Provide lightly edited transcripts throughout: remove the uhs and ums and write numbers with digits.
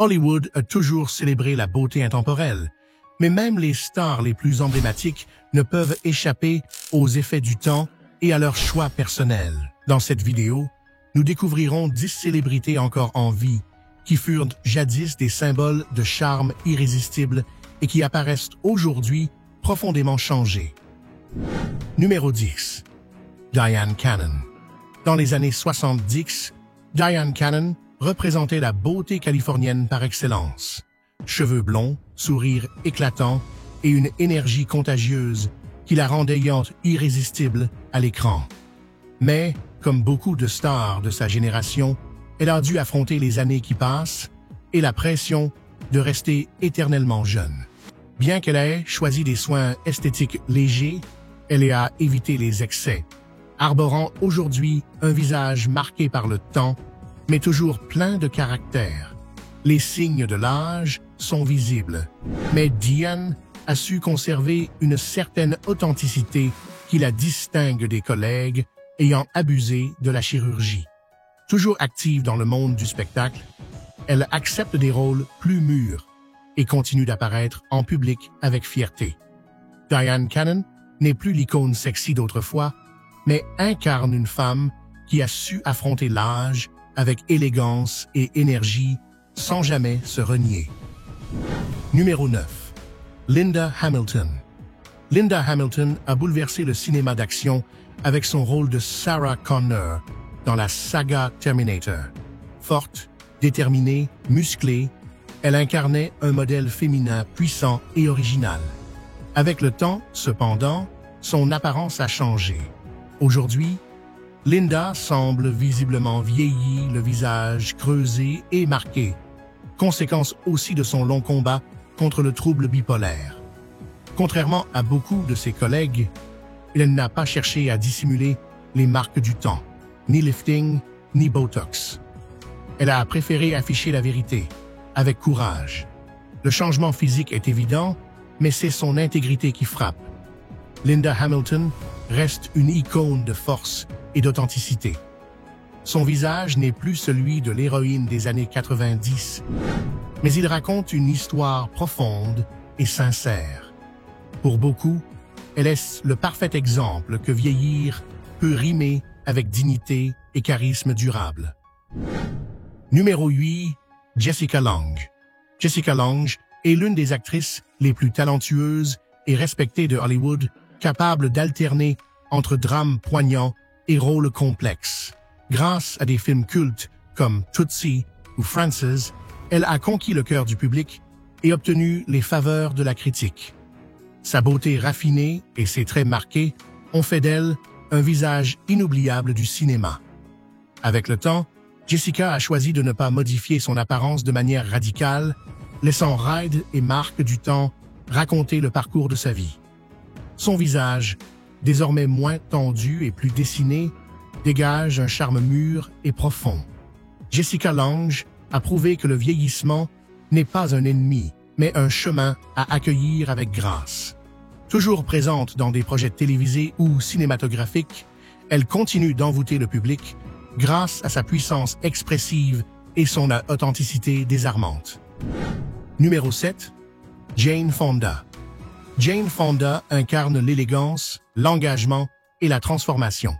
Hollywood a toujours célébré la beauté intemporelle, mais même les stars les plus emblématiques ne peuvent échapper aux effets du temps et à leurs choix personnels. Dans cette vidéo, nous découvrirons 10 célébrités encore en vie qui furent jadis des symboles de charme irrésistible et qui apparaissent aujourd'hui profondément changées. Numéro 10. Dyan Cannon. Dans les années 70, Dyan Cannon représentait la beauté californienne par excellence. Cheveux blonds, sourire éclatant et une énergie contagieuse qui la rendait irrésistible à l'écran. Mais, comme beaucoup de stars de sa génération, elle a dû affronter les années qui passent et la pression de rester éternellement jeune. Bien qu'elle ait choisi des soins esthétiques légers, elle a évité les excès, arborant aujourd'hui un visage marqué par le temps, mais toujours plein de caractère. Les signes de l'âge sont visibles, mais Dyan a su conserver une certaine authenticité qui la distingue des collègues ayant abusé de la chirurgie. Toujours active dans le monde du spectacle, elle accepte des rôles plus mûrs et continue d'apparaître en public avec fierté. Dyan Cannon n'est plus l'icône sexy d'autrefois, mais incarne une femme qui a su affronter l'âge avec élégance et énergie sans jamais se renier. Numéro 9. Linda Hamilton. Linda Hamilton a bouleversé le cinéma d'action avec son rôle de Sarah Connor dans la saga Terminator. Forte, déterminée, musclée, elle incarnait un modèle féminin puissant et original. Avec le temps, cependant, son apparence a changé. Aujourd'hui, Linda semble visiblement vieillie, le visage creusé et marqué, conséquence aussi de son long combat contre le trouble bipolaire. Contrairement à beaucoup de ses collègues, elle n'a pas cherché à dissimuler les marques du temps, ni lifting, ni Botox. Elle a préféré afficher la vérité, avec courage. Le changement physique est évident, mais c'est son intégrité qui frappe. Linda Hamilton reste une icône de force et d'authenticité. Son visage n'est plus celui de l'héroïne des années 90, mais il raconte une histoire profonde et sincère. Pour beaucoup, elle est le parfait exemple que vieillir peut rimer avec dignité et charisme durable. Numéro 8. Jessica Lange. Jessica Lange est l'une des actrices les plus talentueuses et respectées de Hollywood, capable d'alterner entre drames poignants et rôles complexes. Grâce à des films cultes comme Tootsie ou Frances, elle a conquis le cœur du public et obtenu les faveurs de la critique. Sa beauté raffinée et ses traits marqués ont fait d'elle un visage inoubliable du cinéma. Avec le temps, Jessica a choisi de ne pas modifier son apparence de manière radicale, laissant rides et marques du temps raconter le parcours de sa vie. Son visage, désormais moins tendu et plus dessiné, dégage un charme mûr et profond. Jessica Lange a prouvé que le vieillissement n'est pas un ennemi, mais un chemin à accueillir avec grâce. Toujours présente dans des projets télévisés ou cinématographiques, elle continue d'envoûter le public grâce à sa puissance expressive et son authenticité désarmante. Numéro 7. Jane Fonda. Jane Fonda incarne l'élégance, l'engagement et la transformation.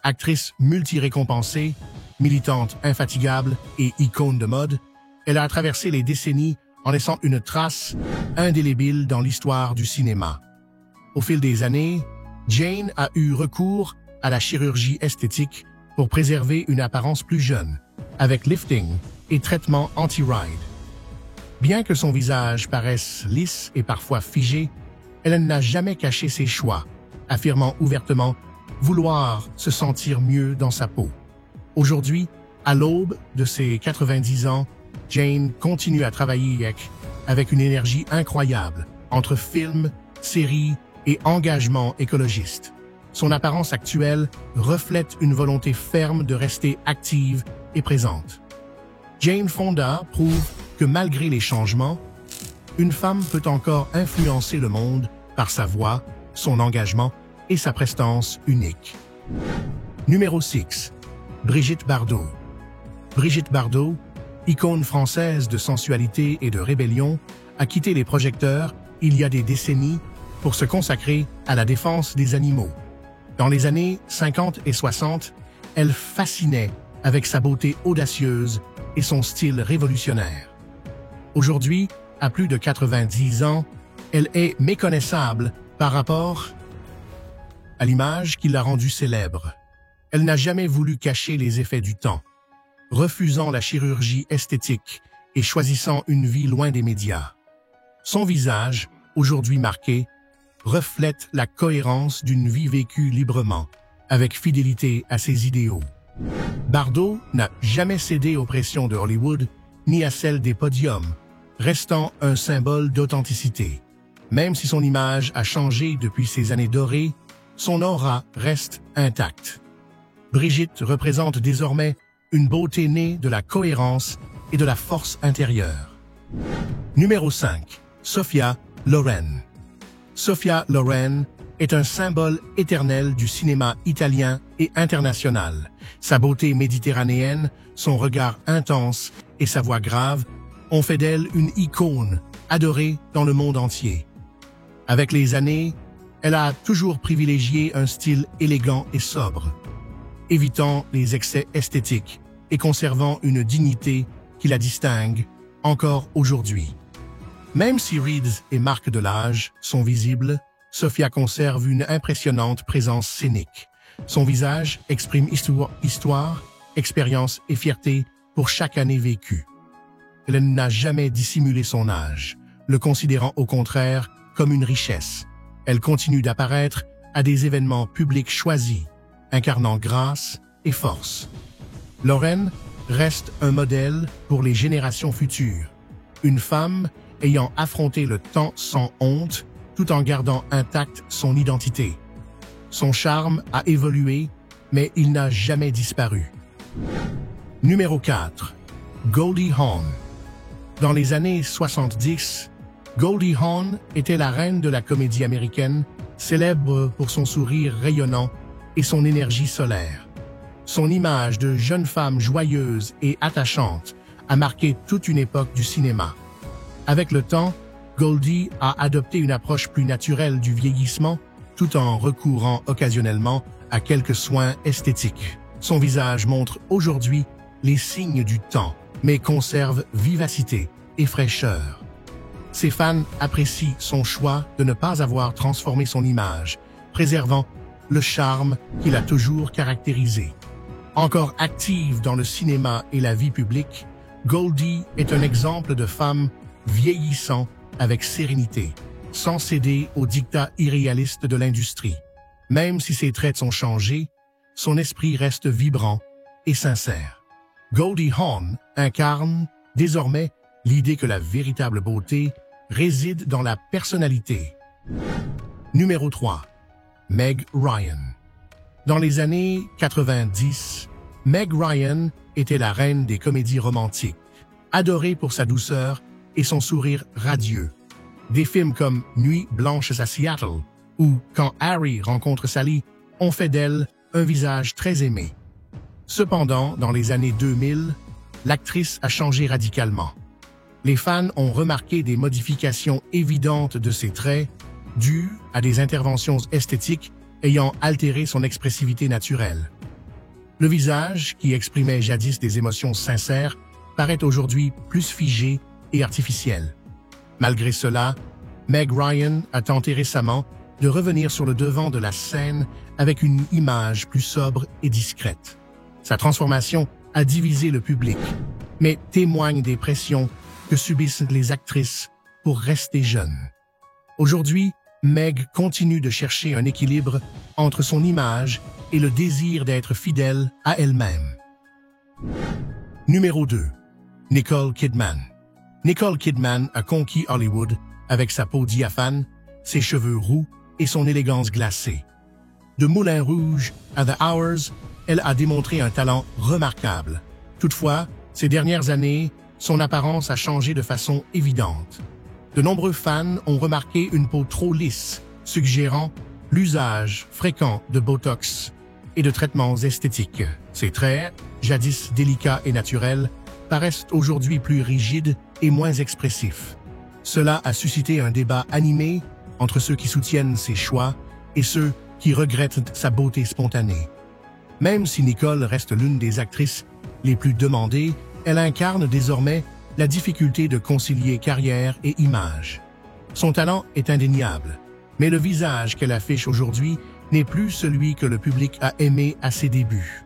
Actrice multi-récompensée, militante infatigable et icône de mode, elle a traversé les décennies en laissant une trace indélébile dans l'histoire du cinéma. Au fil des années, Jane a eu recours à la chirurgie esthétique pour préserver une apparence plus jeune, avec lifting et traitement anti-ride. Bien que son visage paraisse lisse et parfois figé, elle n'a jamais caché ses choix, affirmant ouvertement vouloir se sentir mieux dans sa peau. Aujourd'hui, à l'aube de ses 90 ans, Jane continue à travailler avec une énergie incroyable entre films, séries et engagement écologiste. Son apparence actuelle reflète une volonté ferme de rester active et présente. Jane Fonda prouve que malgré les changements, une femme peut encore influencer le monde par sa voix, son engagement et sa prestance unique. Numéro 6. Brigitte Bardot. Brigitte Bardot icône française de sensualité et de rébellion, a quitté les projecteurs il y a des décennies pour se consacrer à la défense des animaux. Dans les années 50 et 60, elle fascinait avec sa beauté audacieuse et son style révolutionnaire. Aujourd'hui, à plus de 90 ans, elle est méconnaissable par rapport à l'image qui l'a rendue célèbre. Elle n'a jamais voulu cacher les effets du temps, refusant la chirurgie esthétique et choisissant une vie loin des médias. Son visage, aujourd'hui marqué, reflète la cohérence d'une vie vécue librement, avec fidélité à ses idéaux. Bardot n'a jamais cédé aux pressions de Hollywood, ni à celles des podiums, restant un symbole d'authenticité. Même si son image a changé depuis ses années dorées, son aura reste intacte. Brigitte représente désormais une beauté née de la cohérence et de la force intérieure. Numéro 5. Sophia Loren. Sophia Loren est un symbole éternel du cinéma italien et international. Sa beauté méditerranéenne, son regard intense et sa voix grave ont fait d'elle une icône adorée dans le monde entier. Avec les années, elle a toujours privilégié un style élégant et sobre, évitant les excès esthétiques et conservant une dignité qui la distingue encore aujourd'hui. Même si rides et marques de l'âge sont visibles, Sophia conserve une impressionnante présence scénique. Son visage exprime histoire, expérience et fierté pour chaque année vécue. Elle n'a jamais dissimulé son âge, le considérant au contraire comme une richesse. Elle continue d'apparaître à des événements publics choisis, incarnant grâce et force. Loren reste un modèle pour les générations futures, une femme ayant affronté le temps sans honte tout en gardant intacte son identité. Son charme a évolué, mais il n'a jamais disparu. Numéro 4. Goldie Hawn. Dans les années 70, Goldie Hawn était la reine de la comédie américaine, célèbre pour son sourire rayonnant et son énergie solaire. Son image de jeune femme joyeuse et attachante a marqué toute une époque du cinéma. Avec le temps, Goldie a adopté une approche plus naturelle du vieillissement, tout en recourant occasionnellement à quelques soins esthétiques. Son visage montre aujourd'hui les signes du temps, mais conserve vivacité et fraîcheur. Ses fans apprécient son choix de ne pas avoir transformé son image, préservant le charme qui l'a toujours caractérisé. Encore active dans le cinéma et la vie publique, Goldie est un exemple de femme vieillissant avec sérénité, sans céder aux dictats irréalistes de l'industrie. Même si ses traits sont changés, son esprit reste vibrant et sincère. Goldie Hawn incarne désormais l'idée que la véritable beauté réside dans la personnalité. Numéro 3. Meg Ryan. Dans les années 90, Meg Ryan était la reine des comédies romantiques, adorée pour sa douceur et son sourire radieux. Des films comme Nuits blanches à Seattle ou Quand Harry rencontre Sally ont fait d'elle un visage très aimé. Cependant, dans les années 2000, l'actrice a changé radicalement. Les fans ont remarqué des modifications évidentes de ses traits, dues à des interventions esthétiques ayant altéré son expressivité naturelle. Le visage, qui exprimait jadis des émotions sincères, paraît aujourd'hui plus figé et artificiel. Malgré cela, Meg Ryan a tenté récemment de revenir sur le devant de la scène avec une image plus sobre et discrète. Sa transformation a divisé le public, mais témoigne des pressions que subissent les actrices pour rester jeunes. Aujourd'hui, Meg continue de chercher un équilibre entre son image et le désir d'être fidèle à elle-même. Numéro 2. Nicole Kidman. Nicole Kidman a conquis Hollywood avec sa peau diaphane, ses cheveux roux et son élégance glacée. De Moulin Rouge à The Hours, elle a démontré un talent remarquable. Toutefois, ces dernières années, son apparence a changé de façon évidente. De nombreux fans ont remarqué une peau trop lisse, suggérant l'usage fréquent de Botox et de traitements esthétiques. Ses traits, jadis délicats et naturels, paraissent aujourd'hui plus rigides et moins expressifs. Cela a suscité un débat animé entre ceux qui soutiennent ses choix et ceux qui regrettent sa beauté spontanée. Même si Nicole reste l'une des actrices les plus demandées, elle incarne désormais la difficulté de concilier carrière et image. Son talent est indéniable, mais le visage qu'elle affiche aujourd'hui n'est plus celui que le public a aimé à ses débuts.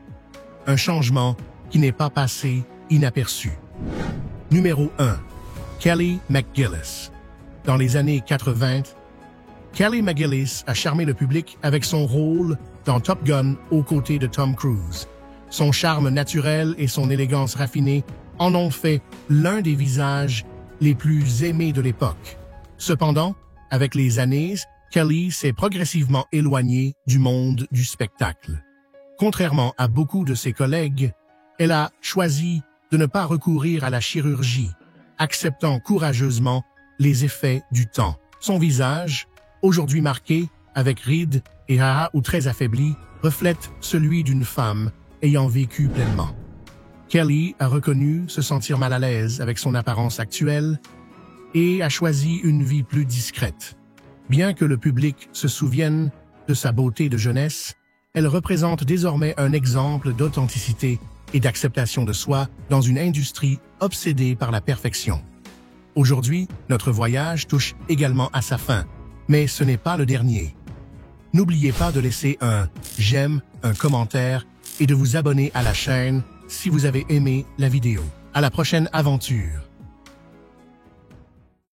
Un changement qui n'est pas passé inaperçu. Numéro 1. Kelly McGillis. Dans les années 80, Kelly McGillis a charmé le public avec son rôle dans Top Gun aux côtés de Tom Cruise. Son charme naturel et son élégance raffinée en ont fait l'un des visages les plus aimés de l'époque. Cependant, avec les années, Kelly s'est progressivement éloignée du monde du spectacle. Contrairement à beaucoup de ses collègues, elle a choisi de ne pas recourir à la chirurgie, acceptant courageusement les effets du temps. Son visage, aujourd'hui marqué avec rides et haha ou très affaibli, reflète celui d'une femme ayant vécu pleinement. Kelly a reconnu se sentir mal à l'aise avec son apparence actuelle et a choisi une vie plus discrète. Bien que le public se souvienne de sa beauté de jeunesse, elle représente désormais un exemple d'authenticité et d'acceptation de soi dans une industrie obsédée par la perfection. Aujourd'hui, notre voyage touche également à sa fin, mais ce n'est pas le dernier. N'oubliez pas de laisser un j'aime, un commentaire et de vous abonner à la chaîne si vous avez aimé la vidéo. À la prochaine aventure!